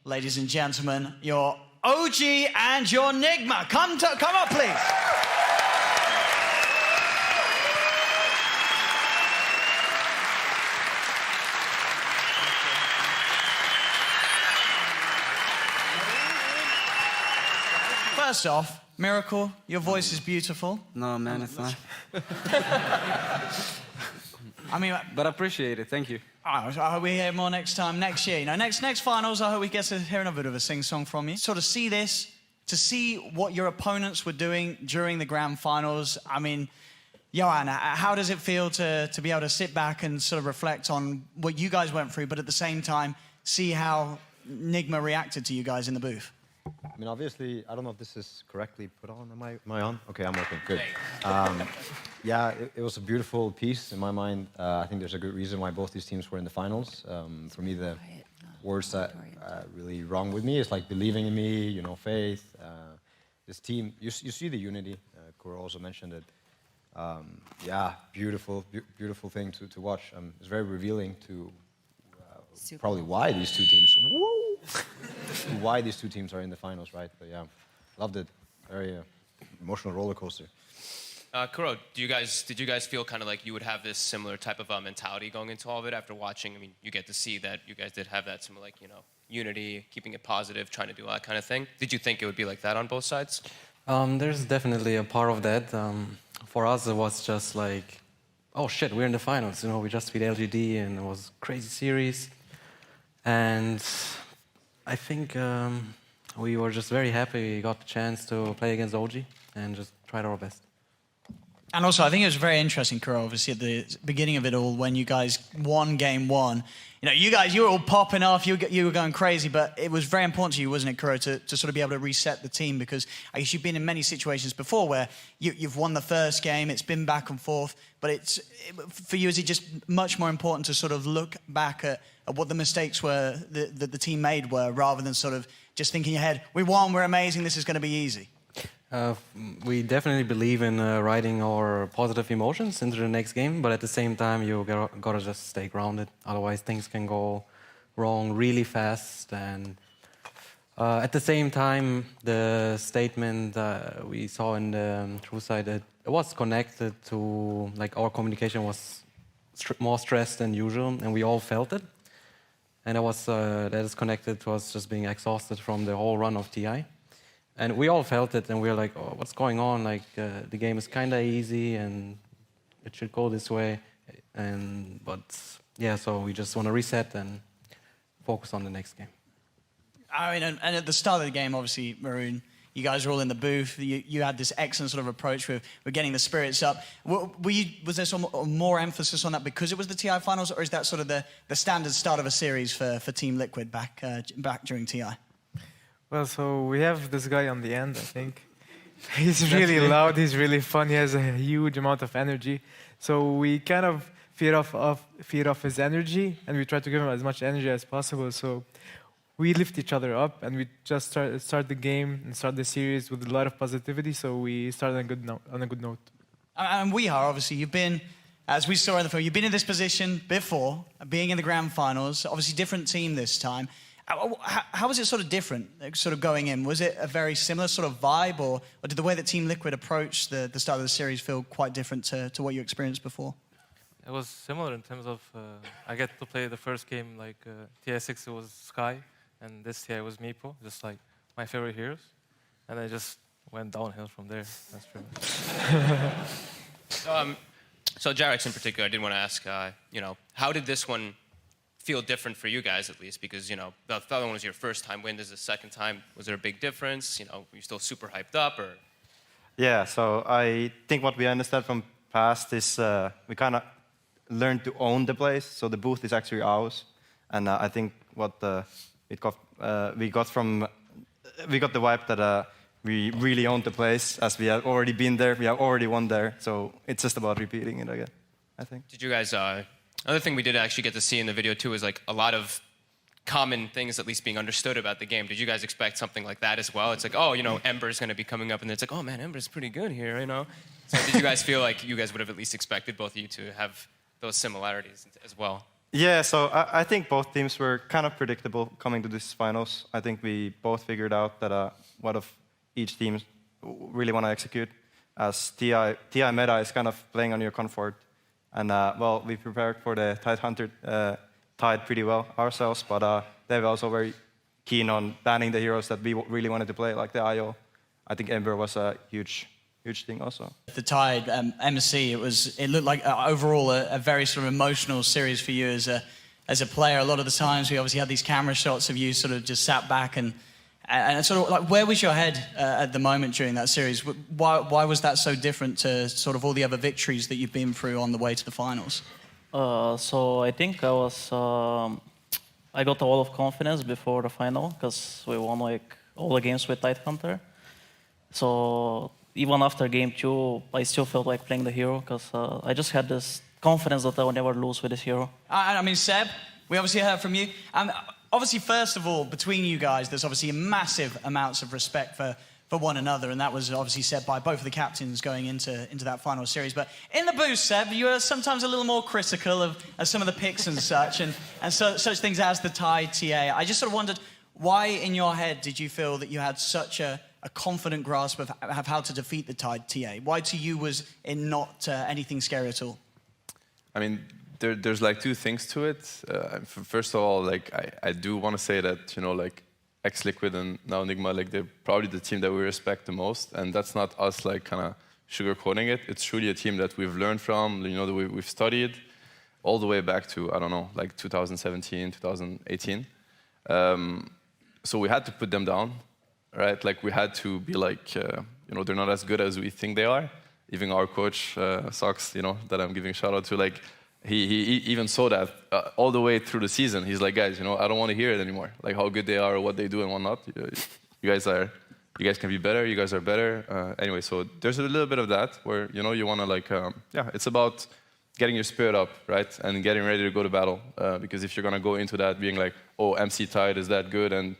ladies and gentlemen, your OG and your NIGMA. Come up, please. First off, Miracle, your voice is beautiful. No, man, it's not. I mean, but I appreciate it. Thank you. I hope we hear more next time, next year. You know, next finals, I hope we get to hear another bit of a sing-song from you. Sort of see this, to see what your opponents were doing during the grand finals. I mean, Johan, how does it feel to be able to sit back and sort of reflect on what you guys went through, but at the same time, see how NIGMA reacted to you guys in the booth? I mean, obviously, I don't know if this is correctly put on. Am I on? Okay, I'm working. Good. Yeah, it was a beautiful piece in my mind. I think there's a good reason why both these teams were in the finals. For me, the words that really wrong with me is like believing in me, you know, faith. This team, you see the unity. Cora also mentioned it. Yeah, beautiful thing to watch. It's very revealing to probably why these two teams. Why these two teams are in the finals, right? But yeah, loved it. Very emotional roller coaster. Kuro, did you guys feel kind of like you would have this similar type of mentality going into all of it after watching? I mean, you get to see that you guys did have that similar, like, you know, unity, keeping it positive, trying to do all that kind of thing. Did you think it would be like that on both sides? There's definitely a part of that. For us, it was just like, oh shit, we're in the finals. You know, we just beat LGD, and it was a crazy series. And I think we were just very happy we got the chance to play against OG and just tried our best. And also, I think it was very interesting, Kuro, obviously at the beginning of it all, when you guys won game one. You know, you were all popping off, you were going crazy, but it was very important to you, wasn't it, Kuro, to sort of be able to reset the team, because I guess you've been in many situations before where you've won the first game, it's been back and forth, but for you, is it just much more important to sort of look back at what the mistakes were that the team made were, rather than sort of just thinking ahead, we won, we're amazing, this is going to be easy? We definitely believe in riding our positive emotions into the next game, but at the same time, you gotta just stay grounded. Otherwise, things can go wrong really fast. And at the same time, the statement we saw in the True side, it was connected to, like, our communication was more stressed than usual, and we all felt it. And that is connected to us just being exhausted from the whole run of TI. And we all felt it, and we were like, oh, what's going on? Like, the game is kind of easy, and it should go this way. But yeah, so we just want to reset and focus on the next game. I mean, and at the start of the game, obviously, Maroon, you guys were all in the booth. You had this excellent sort of approach with getting the spirits up. Was there some more emphasis on that because it was the TI finals, or is that sort of the standard start of a series for Team Liquid back during TI? Well, so we have this guy on the end, I think. He's really loud, he's really fun, he has a huge amount of energy. So we kind of feed off his energy, and we try to give him as much energy as possible. So we lift each other up, and we just start the game and start the series with a lot of positivity, so we start on a good note. And we are, obviously, you've been, as we saw in the film, you've been in this position before, being in the grand finals, obviously different team this time. How was it sort of different, sort of going in? Was it a very similar sort of vibe, or did the way that Team Liquid approached the start of the series feel quite different to what you experienced before? It was similar in terms of, I get to play the first game, like TI6 it was Sky, and this TI was Meepo, just like my favorite heroes. And I just went downhill from there. That's true. So Jarex in particular, I did want to ask, you know, how did this one feel different for you guys, at least? Because, you know, the other one was your first time win. This is the second time. Was there a big difference? You know, were you still super hyped up, or? Yeah, so I think what we understand from past is we kind of learned to own the place. So the booth is actually ours. And I think what we got the vibe that we really owned the place, as we have already been there, we have already won there. So it's just about repeating it again, I think. Did you guys, another thing we did actually get to see in the video too is like a lot of common things at least being understood about the game. Did you guys expect something like that as well? It's like, oh, you know, Ember's going to be coming up, and it's like, oh man, Ember's pretty good here, you know? So did you guys feel like you guys would have at least expected both of you to have those similarities as well? Yeah, so I think both teams were kind of predictable coming to this finals. I think we both figured out that what of each team really want to execute, as TI meta is kind of playing on your comfort. And well, we prepared for the Tidehunter Tide pretty well ourselves, but they were also very keen on banning the heroes that we really wanted to play, like the IO. I think Ember was a huge thing also. The Tide MSC, it looked like overall a very sort of emotional series for you as a player. A lot of the times we obviously had these camera shots of you sort of just sat back and sort of like, where was your head at the moment during that series? Why was that so different to sort of all the other victories that you've been through on the way to the finals? So I think I got a lot of confidence before the final because we won like all the games with Tidehunter. So even after game 2, I still felt like playing the hero because I just had this confidence that I would never lose with this hero. I mean, Seb, we obviously heard from you. Obviously, first of all, between you guys, there's obviously massive amounts of respect for one another, and that was obviously said by both of the captains going into that final series. But in the booth, Seb, you were sometimes a little more critical of some of the picks and such, and such things as the Tide TA. I just sort of wondered, why in your head did you feel that you had such a confident grasp of how to defeat the Tide TA? Why to you was it not anything scary at all? I mean, there's like two things to it. First of all, like I do want to say that, you know, like Liquid and now NIGMA, like they're probably the team that we respect the most, and that's not us like kind of sugarcoating it. It's truly a team that we've learned from, you know, that we've studied all the way back to, I don't know, like 2017, 2018. So we had to put them down, right? Like we had to be like, you know, they're not as good as we think they are. Even our coach, Sox, you know, that I'm giving a shout out to, like, he even saw that all the way through the season. He's like, guys, you know, I don't want to hear it anymore. Like how good they are or what they do and whatnot. You guys can be better. You guys are better. Anyway, so there's a little bit of that where, you know, you want to like, yeah, it's about getting your spirit up, right? And getting ready to go to battle. Because if you're going to go into that being like, oh, MC Tide is that good and,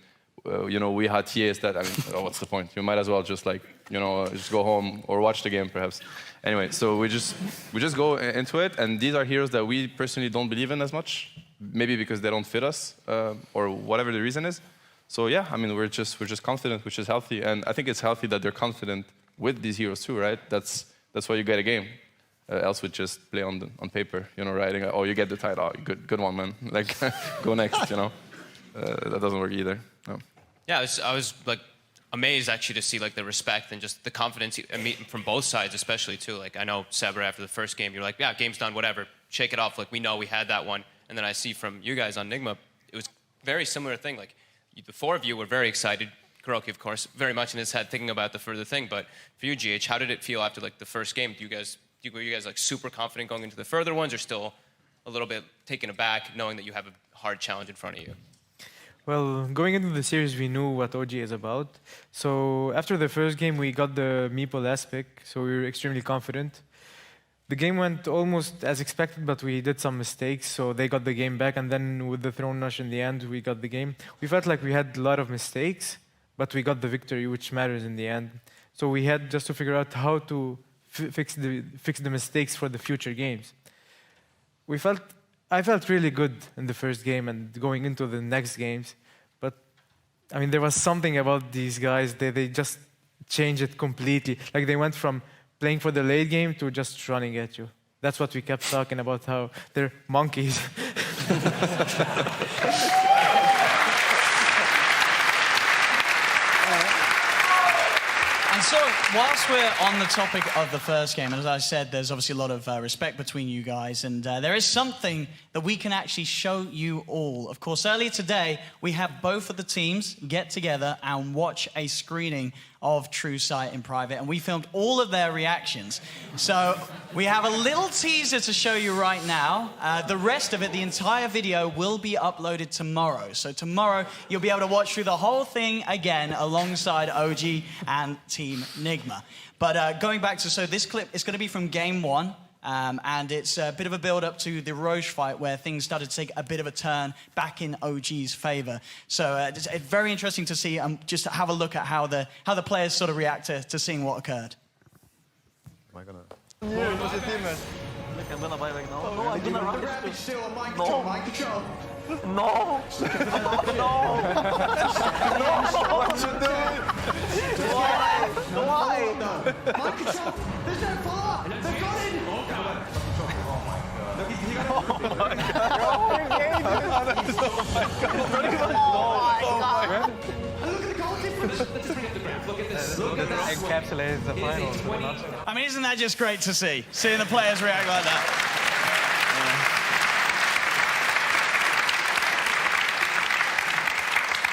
you know, we had TA is that, I mean, oh, what's the point? You might as well just like, you know, just go home or watch the game perhaps. Anyway, so we just go into it, and these are heroes that we personally don't believe in as much, maybe because they don't fit us, or whatever the reason is. So yeah, I mean, we're just confident, which is healthy, and I think it's healthy that they're confident with these heroes too, right? That's why you get a game. Else we'd just play on paper, you know, writing, oh, you get the title, oh, good one, man. Like, go next, you know. That doesn't work either. No. Yeah, I was like amazed actually to see like the respect and just the confidence from both sides, especially too. Like I know Saber after the first game, you're like, yeah, game's done, whatever, shake it off. Like we know we had that one. And then I see from you guys on NIGMA, it was very similar thing. Like the four of you were very excited. Kuroki, of course, very much in his head thinking about the further thing. But for you, GH, how did it feel after like the first game? Were you guys like super confident going into the further ones, or still a little bit taken aback knowing that you have a hard challenge in front of you? Well, going into the series, we knew what OG is about. So after the first game, we got the Meeple last pick, so we were extremely confident. The game went almost as expected, but we did some mistakes, so they got the game back, and then with the Throne Rush in the end, we got the game. We felt like we had a lot of mistakes, but we got the victory, which matters in the end. So we had just to figure out how to fix the mistakes for the future games. I felt really good in the first game and going into the next games, but I mean, there was something about these guys, they just changed it completely. Like they went from playing for the late game to just running at you. That's what we kept talking about, how they're monkeys. And so, whilst we're on the topic of the first game, and as I said, there's obviously a lot of respect between you guys, and there is something that we can actually show you all. Of course, earlier today, we had both of the teams get together and watch a screening of True Sight in private, and we filmed all of their reactions. So we have a little teaser to show you right now. The rest of it, the entire video, will be uploaded tomorrow. So tomorrow, you'll be able to watch through the whole thing again alongside OG and Team NIGMA. But going back to, so this clip is going to be from game 1. And it's a bit of a build-up to the Roche fight where things started to take a bit of a turn back in OG's favor. So it's very interesting to see, just have a look at how the players sort of react to seeing what occurred. Am I gonna... I'm gonna buy back now. No, I'm gonna run it. Still on mind No. control, mind control. No! No! What you doing? Why? Mind control. There's no follow-up. They've got him. And look at the goal difference. Encapsulates the finals. I mean, isn't that just great to see? Seeing the players react like that.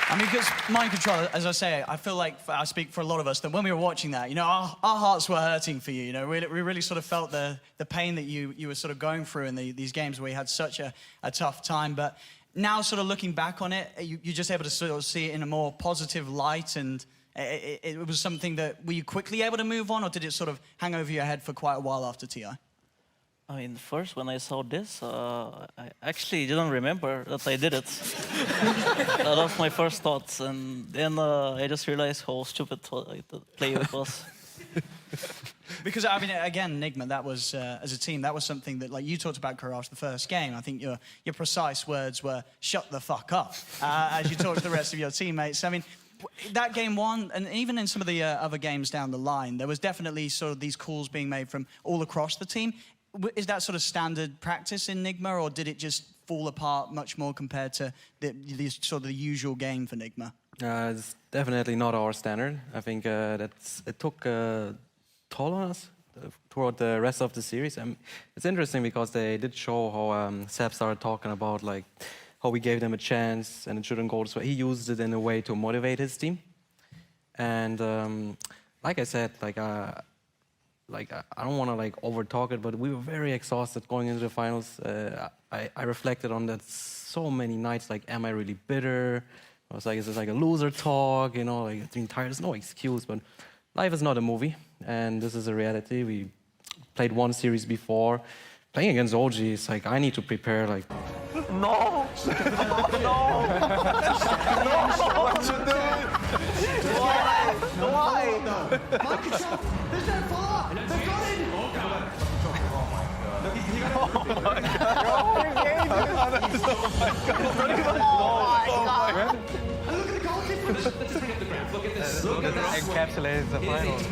I mean, because mind control, as I say, I feel like I speak for a lot of us that when we were watching that, our hearts were hurting for you. We really sort of felt the pain that you were sort of going through in these games where you had such a tough time. But now, sort of looking back on it, you're just able to sort of see it in a more positive light, and it was something that were you quickly able to move on, or did it sort of hang over your head for quite a while after TI? I mean, first when I saw this, I actually didn't remember that I did it. That was my first thoughts, and then I just realized how stupid the play it was. Because, I mean, again, NIGMA, that was, as a team, that was something that, like, you talked about, Courage, the first game. I think your precise words were, shut the fuck up, as you talked to the rest of your teammates. I mean, that game one, and even in some of the other games down the line, there was definitely sort of these calls being made from all across the team. Is that sort of standard practice in NIGMA, or did it just fall apart much more compared to the sort of the usual game for NIGMA? It's definitely not our standard. I think it took a toll on us throughout the rest of the series. It's interesting because they did show how Seb started talking about like how we gave them a chance and it shouldn't go this way. He used it in a way to motivate his team. And like I said, I don't want to like over talk it, but we were very exhausted going into the finals. I reflected on that so many nights. Like, am I really bitter? I was like, is this like a loser talk? Like being tired. There's no excuse, but life is not a movie, and this is a reality. We played one series before. Playing against OG, it's like I need to prepare. Like, No! No! What you doing? Why? Mind control. There's no follow-up. They've got him. And look at the goal difference. Encapsulates the finals.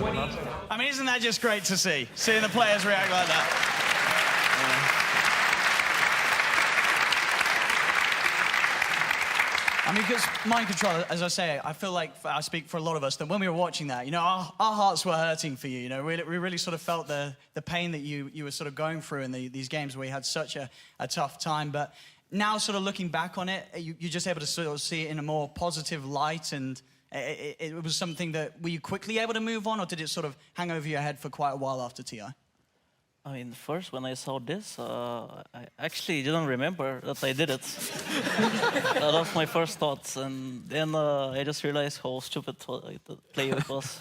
I mean, isn't that just great to see? Seeing the players react like that. I mean, because mind control, as I say, I feel like I speak for a lot of us that when we were watching that, our hearts were hurting for you. We really sort of felt the pain that you were sort of going through in these games where you had such a tough time. But now, sort of looking back on it, you're just able to sort of see it in a more positive light, and it was something that were you quickly able to move on, or did it sort of hang over your head for quite a while after TI? I mean, first when I saw this, I actually didn't remember that I did it. That was my first thoughts, and then I just realized how stupid the play it was.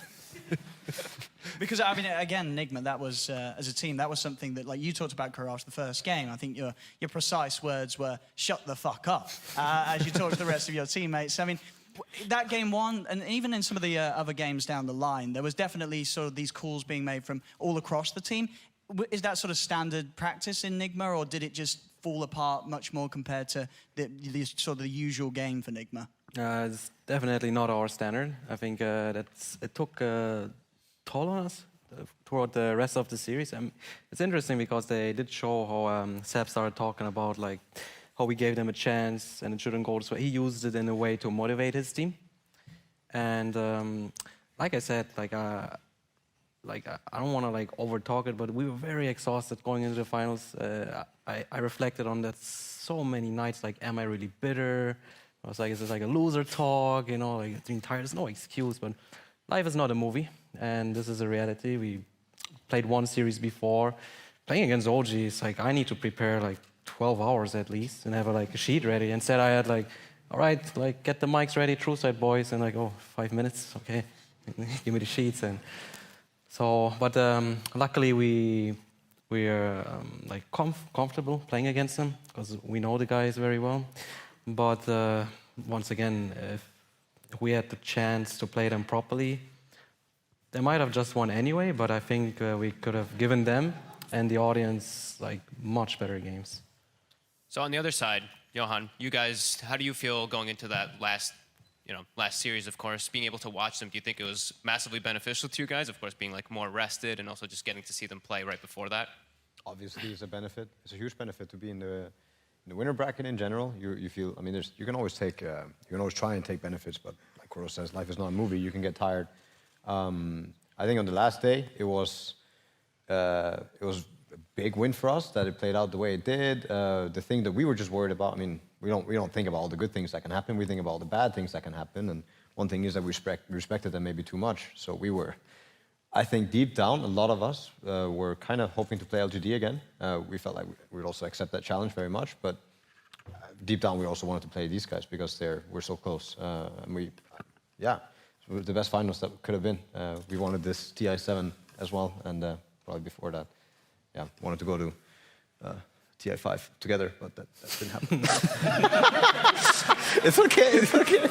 Because, I mean, again, NIGMA, that was, as a team, that was something that, like, you talked about, Courage, the first game. I think your precise words were, shut the fuck up, as you talked to the rest of your teammates. I mean, that game one, and even in some of the other games down the line, there was definitely sort of these calls being made from all across the team. Is that sort of standard practice in NIGMA, or did it just fall apart much more compared to the sort of the usual game for NIGMA? it's definitely not our standard. I think it took a toll on us throughout the rest of the series. It's interesting because they did show how Seb started talking about like how we gave them a chance and it shouldn't go this way. He used it in a way to motivate his team. And like I said, I don't want to like over talk it, but we were very exhausted going into the finals. I reflected on that so many nights. Like, am I really bitter? I was like, is this like a loser talk? Like being tired. There's no excuse, but life is not a movie, and this is a reality. We played one series before. Playing against OG, it's like I need to prepare like 12 hours at least and have a sheet ready. Instead, I had like, all right, like get the mics ready, true side boys, and like, oh, 5 minutes, okay, give me the sheets. And so, but luckily we are like comfortable playing against them because we know the guys very well. But once again, if we had the chance to play them properly, they might have just won anyway. But I think we could have given them and the audience like much better games. So on the other side, Johan, you guys, how do you feel going into that last series, of course, being able to watch them? Do you think it was massively beneficial to you guys, of course, being like more rested and also just getting to see them play right before that? Obviously, it's a benefit. It's a huge benefit to be in the winner bracket in general. You feel, I mean, you can always take, you can always try and take benefits, but like Kuro says, life is not a movie. You can get tired. I think on the last day, it was a big win for us that it played out the way it did. The thing that we were just worried about, I mean, we don't think about all the good things that can happen. We think about all the bad things that can happen. And one thing is that we respected them maybe too much. So we were, I think deep down, a lot of us were kind of hoping to play LGD again. We felt like we would also accept that challenge very much. But deep down, we also wanted to play these guys because we're so close. And it was the best finals that could have been. We wanted this TI7 as well. And probably before that, wanted to go to TI5 together, but that didn't happen. It's okay, it's okay.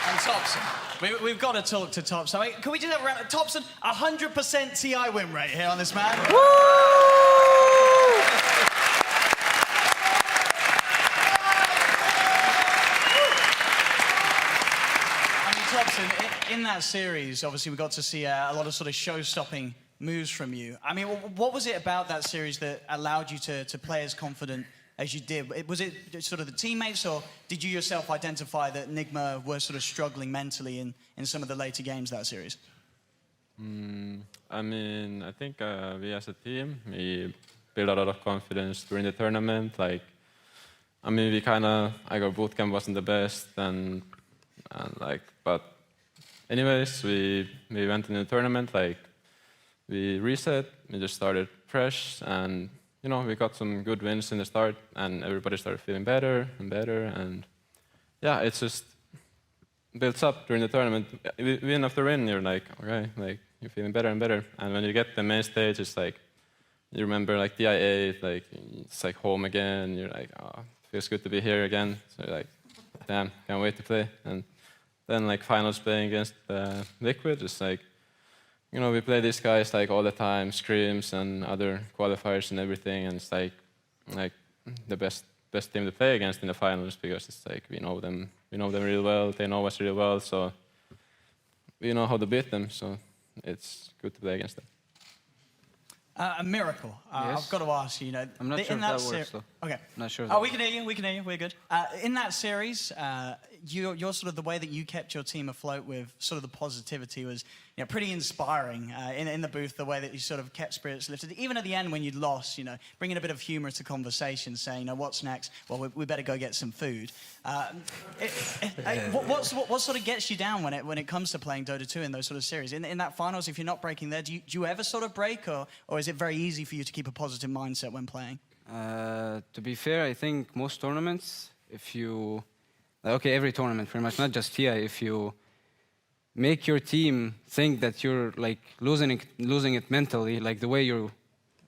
And Topson, we've got to talk to Topson. Can we do that round? Topson, 100% TI win rate here on this man. Woo! In that series, obviously, we got to see a lot of sort of show-stopping moves from you. I mean, what was it about that series that allowed you to play as confident as you did? Was it sort of the teammates, or did you yourself identify that NIGMA were sort of struggling mentally in some of the later games that series? I mean, I think we as a team, we built a lot of confidence during the tournament. Like, I mean, our bootcamp wasn't the best, and but anyways, we went in the tournament, like, we reset, we just started fresh, and, we got some good wins in the start, and everybody started feeling better and better, and yeah, it's just builds up during the tournament. Win after win, you're like, okay, like, you're feeling better and better, and when you get the main stage, it's like, you remember, like, TI8, like, it's like home again, you're like, oh, it feels good to be here again, so you're like, damn, can't wait to play, and then like finals playing against Liquid, it's like, we play these guys like all the time, scrims and other qualifiers and everything, and it's like the best team to play against in the finals because it's like we know them really well, they know us really well, so we know how to beat them, so it's good to play against them. A miracle. Yes. I've got to ask you. I'm not sure if that works, though. Okay. Not sure. We can hear you. We're good. In that series, you're sort of the way that you kept your team afloat with sort of the positivity was, pretty inspiring in the booth. The way that you sort of kept spirits lifted, even at the end when you'd lost, bringing a bit of humour to conversation, saying, what's next? Well, we better go get some food. What sort of gets you down when it comes to playing Dota 2 in those sort of series? In that finals, if you're not breaking there, do you ever sort of break, or is it very easy for you to keep a positive mindset when playing? To be fair, I think most tournaments, every tournament pretty much, not just TI, if you make your team think that you're like losing it mentally, like the way you're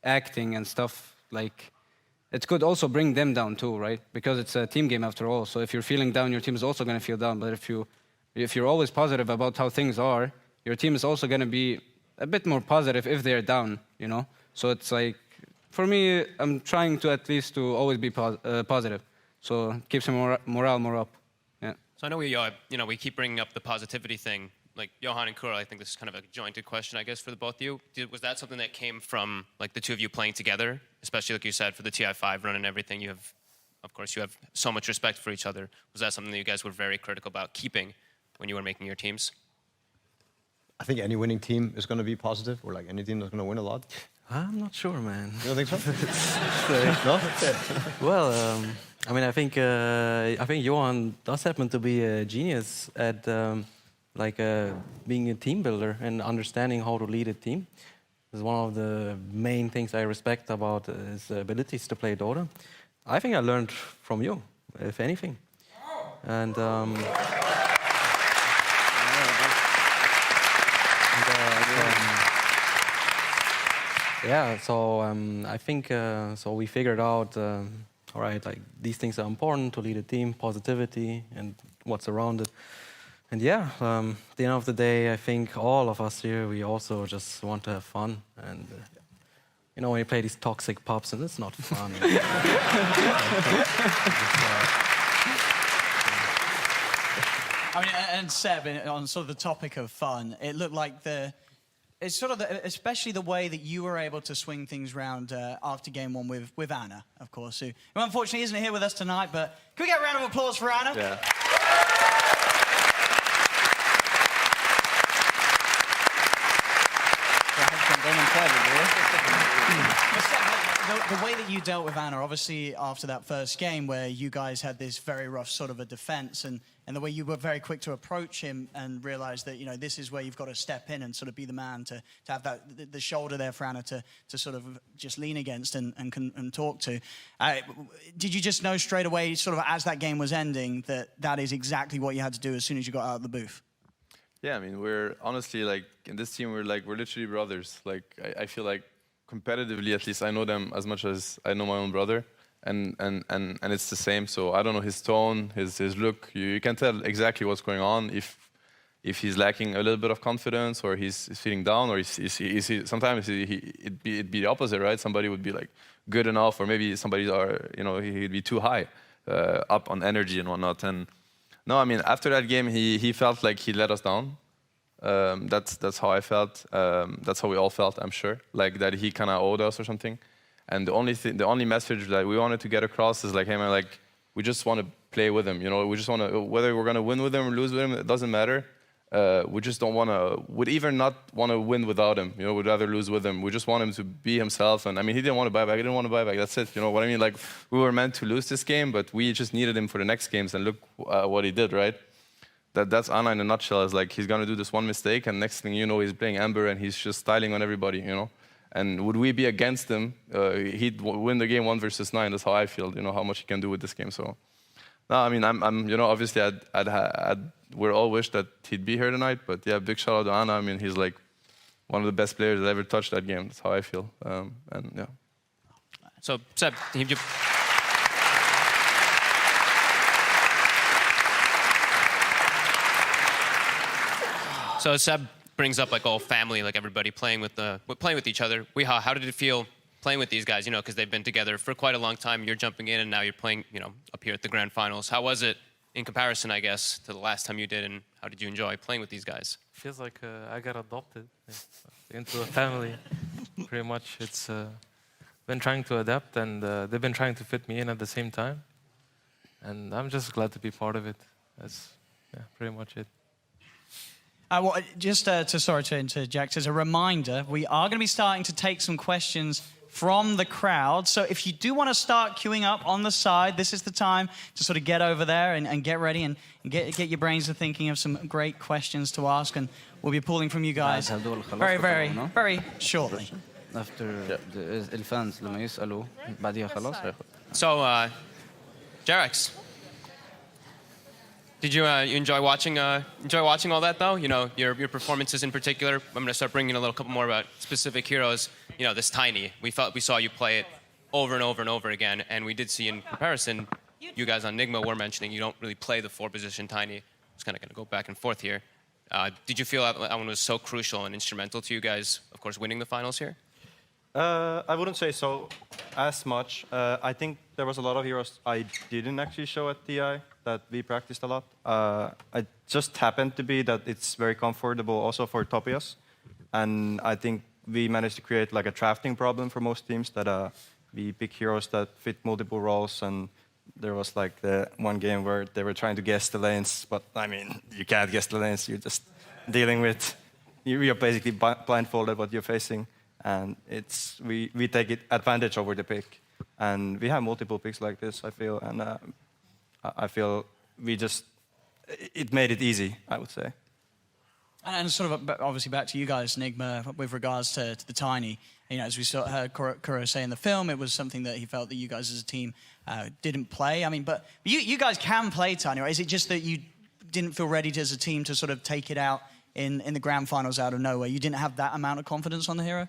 acting and stuff, like it could also bring them down too, right? Because it's a team game after all. So if you're feeling down, your team is also going to feel down. But if you're always positive about how things are, your team is also going to be a bit more positive if they're down, So it's like, for me, I'm trying to at least to always be positive. So it keeps morale more up. Yeah. So I know we keep bringing up the positivity thing. Like Johan and Kuro, I think this is kind of a jointed question, I guess, for the both of you. Was that something that came from like the two of you playing together, especially like you said for the TI5 run and everything? You have so much respect for each other. Was that something that you guys were very critical about keeping when you were making your teams? I think any winning team is going to be positive, or like any team that's going to win a lot. I'm not sure, man. You don't think so? No? Well, I mean, I think Johan does happen to be a genius at being a team builder and understanding how to lead a team. It's one of the main things I respect about his abilities to play Dota. I think I learned from you, if anything. And I think so we figured out, all right, like these things are important to lead a team, positivity, and what's around it. And yeah, at the end of the day, I think all of us here, we also just want to have fun. And you know, when you play these toxic pubs, and it's not fun. I mean, and Seb, on sort of the topic of fun, it looked like it's sort of especially the way that you were able to swing things round after game one with Anna, of course, who unfortunately isn't here with us tonight, but can we get a round of applause for Anna? Yeah. The way that you dealt with Anna, obviously after that first game where you guys had this very rough sort of a defense, and the way you were very quick to approach him and realize that, you know, this is where you've got to step in and sort of be the man to have that the shoulder there for Anna to sort of just lean against and talk to. Did you just know straight away, sort of as that game was ending, that is exactly what you had to do as soon as you got out of the booth? Yeah, I mean, we're honestly, like, in this team, we're literally brothers. Like, I feel like competitively, at least, I know them as much as I know my own brother, and it's the same. So I don't know his tone, his look. You can tell exactly what's going on if he's lacking a little bit of confidence, or he's feeling down, or sometimes it'd be the opposite, right? Somebody would be like good enough, or maybe he'd be too high, up on energy and whatnot. And no, I mean, after that game, he felt like he let us down. That's how I felt. That's how we all felt, I'm sure. Like that he kind of owed us or something. And the only message that we wanted to get across is like, hey man, like we just want to play with him. You know, we just want to, whether we're gonna win with him or lose with him, it doesn't matter. We just don't want to. Would even not want to win without him. You know, we'd rather lose with him. We just want him to be himself. And I mean, he didn't want to buy back. He didn't want to buy back. That's it. You know what I mean? Like we were meant to lose this game, but we just needed him for the next games. And look what he did, right? That's Anna in a nutshell. Is like he's gonna do this one mistake, and next thing you know, he's playing Amber, and he's just styling on everybody. You know. And would we be against him? He'd win the game 1 versus 9. That's how I feel. You know how much he can do with this game. So, no, I mean, I'm you know, obviously, we're all wish that he'd be here tonight. But yeah, big shout out to Anna. I mean, he's like one of the best players that ever touched that game. That's how I feel. And yeah. So, Seb, So Seb brings up like all family, like everybody playing with each other. How did it feel playing with these guys? You know, because they've been together for quite a long time. You're jumping in, and now you're playing, you know, up here at the grand finals. How was it in comparison, I guess, to the last time you did, and how did you enjoy playing with these guys? Feels like I got adopted into a family. Pretty much, it's been trying to adapt, and they've been trying to fit me in at the same time. And I'm just glad to be part of it. That's pretty much it. Well, just sorry to interject, as a reminder, we are going to be starting to take some questions from the crowd. So if you do want to start queuing up on the side, this is the time to sort of get over there and get ready and get your brains to thinking of some great questions to ask. And we'll be pulling from you guys very, very, very shortly. After the fans لما يسألوا بعديها خلاص. So, Jarex, did you enjoy watching all that though? You know, your performances in particular. I'm going to start bringing a couple more about specific heroes. You know, this Tiny. We saw you play it over and over and over again, and we did see in comparison, you guys on NIGMA were mentioning you don't really play the 4-position Tiny. It's kind of going to go back and forth here. Did you feel that one was so crucial and instrumental to you guys, of course, winning the finals here? I wouldn't say so as much. I think there was a lot of heroes I didn't actually show at TI that we practiced a lot. It just happened to be that it's very comfortable also for Topias. And I think we managed to create like a drafting problem for most teams that we pick heroes that fit multiple roles. And there was like the one game where they were trying to guess the lanes. But I mean, you can't guess the lanes. You're just dealing with, you're basically blindfolded what you're facing. And we take it advantage over the pick. And we have multiple picks like this, I feel. And I feel it made it easy, I would say. And sort of obviously back to you guys, NIGMA, with regards to the Tiny. You know, as we heard Kuro say in the film, it was something that he felt that you guys as a team didn't play. I mean, but you guys can play Tiny, right? Is it just that you didn't feel ready as a team to sort of take it out in the grand finals out of nowhere? You didn't have that amount of confidence on the hero?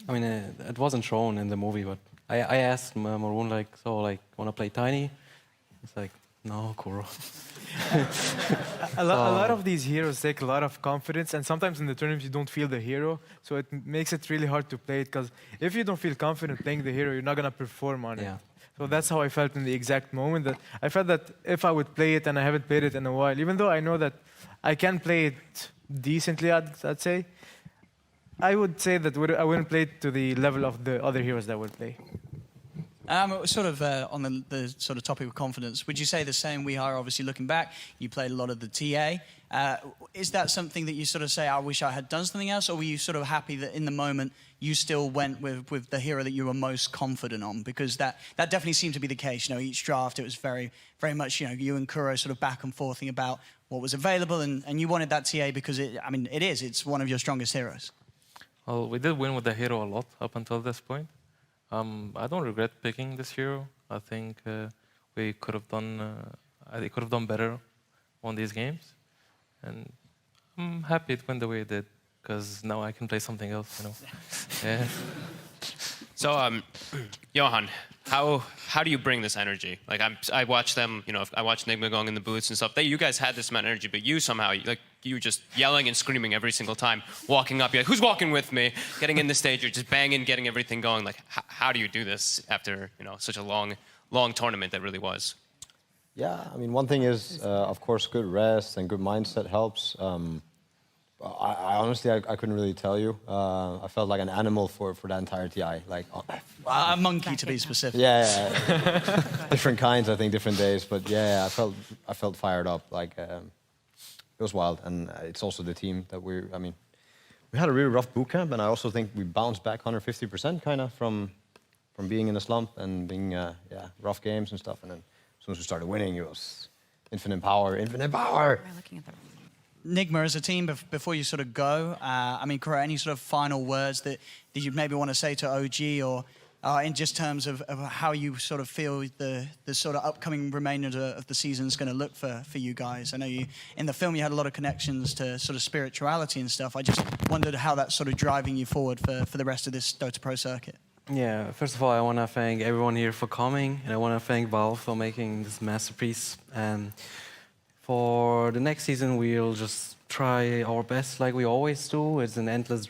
I mean, it wasn't shown in the movie, but I asked Maroon, want to play Tiny? It's like, No, Kuro. A lot of these heroes take a lot of confidence, and sometimes in the tournament you don't feel the hero, so it makes it really hard to play it, because if you don't feel confident playing the hero, you're not going to perform on it. Yeah. So that's how I felt in the exact moment. That I felt that if I would play it, and I haven't played it in a while, even though I know that I can play it decently, I'd say, I would say that I wouldn't play it to the level of the other heroes that would play. Sort of on the sort of topic of confidence, would you say the same? We are obviously looking back. You played a lot of the TA. Is that something that you sort of say, I wish I had done something else, or were you sort of happy that in the moment you still went with the hero that you were most confident on? Because that definitely seemed to be the case. You know, each draft it was very, very much, you know, you and Kuro sort of back and forthing about what was available, and you wanted that TA because it's one of your strongest heroes. Well, we did win with the hero a lot up until this point. I don't regret picking this hero. I think we could have done better on these games, and I'm happy it went the way it did, because now I can play something else, you know. Yeah. So, Johan, how do you bring this energy? Like I watched them, you know, I watched NIGMA going in the booths and stuff. You guys had this amount of energy, but you somehow, you were just yelling and screaming every single time, walking up. You're like, who's walking with me? Getting in the stage, you're just banging, getting everything going. Like, how do you do this after, you know, such a long tournament that really was? Yeah, I mean, one thing is, of course, good rest and good mindset helps. I honestly, I couldn't really tell you. I felt like an animal for that entire TI. Like a monkey, to be specific. Yeah. Different kinds, I think, different days. But yeah, I felt fired up. Like it was wild, and it's also the team that we had a really rough boot camp, and I also think we bounced back 150% kind of from being in a slump and being rough games and stuff. And then as soon as we started winning, it was infinite power. We're looking at the NIGMA as a team, before you sort of go, Kuro, any sort of final words that you maybe want to say to OG, or in just terms of how you sort of feel the sort of upcoming remainder of the season is going to look for you guys? I know you, in the film, you had a lot of connections to sort of spirituality and stuff. I just wondered how that's sort of driving you forward for the rest of this Dota Pro circuit. Yeah, first of all, I want to thank everyone here for coming, and I want to thank Valve for making this masterpiece. And for the next season, we'll just try our best like we always do. It's an endless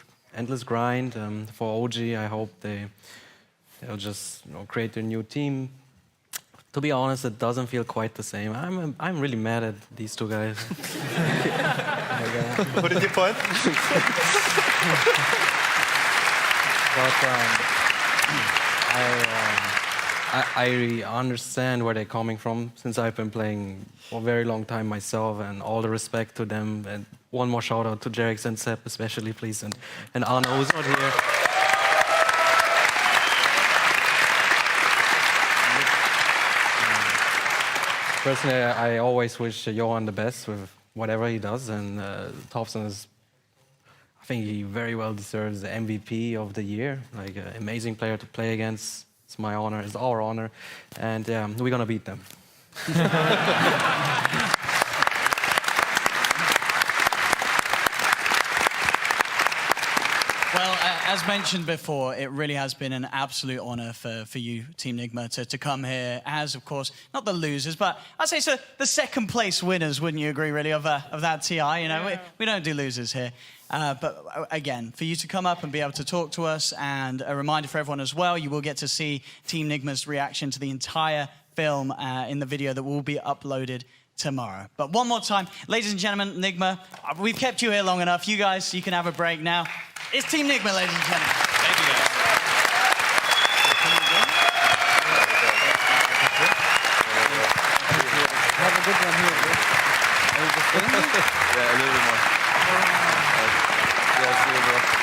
grind. For OG, I hope they'll just create a new team. To be honest, it doesn't feel quite the same. I'm really mad at these two guys. What did you point? I understand where they're coming from, since I've been playing for a very long time myself, and all the respect to them. And one more shout out to Jerix and Sepp especially, please, and Arno, who's not here. Personally, I always wish Johan the best with whatever he does, and Thompson I think he very well deserves the MVP of the year. Like an amazing player to play against. It's my honor, it's our honor, and we're gonna beat them. Well, as mentioned before, it really has been an absolute honor for you, Team NIGMA, to come here as, of course, not the losers, but I'd say so the second place winners, wouldn't you agree, really, of that TI? You know, we don't do losers here. But again, for you to come up and be able to talk to us, and a reminder for everyone as well, you will get to see Team NIGMA's reaction to the entire film in the video that will be uploaded tomorrow. But one more time, ladies and gentlemen, NIGMA, we've kept you here long enough. You guys, you can have a break now. It's Team NIGMA, ladies and gentlemen. Thank you, guys. Have a good one here. Yeah, a little bit more. Yeah, see you, bro.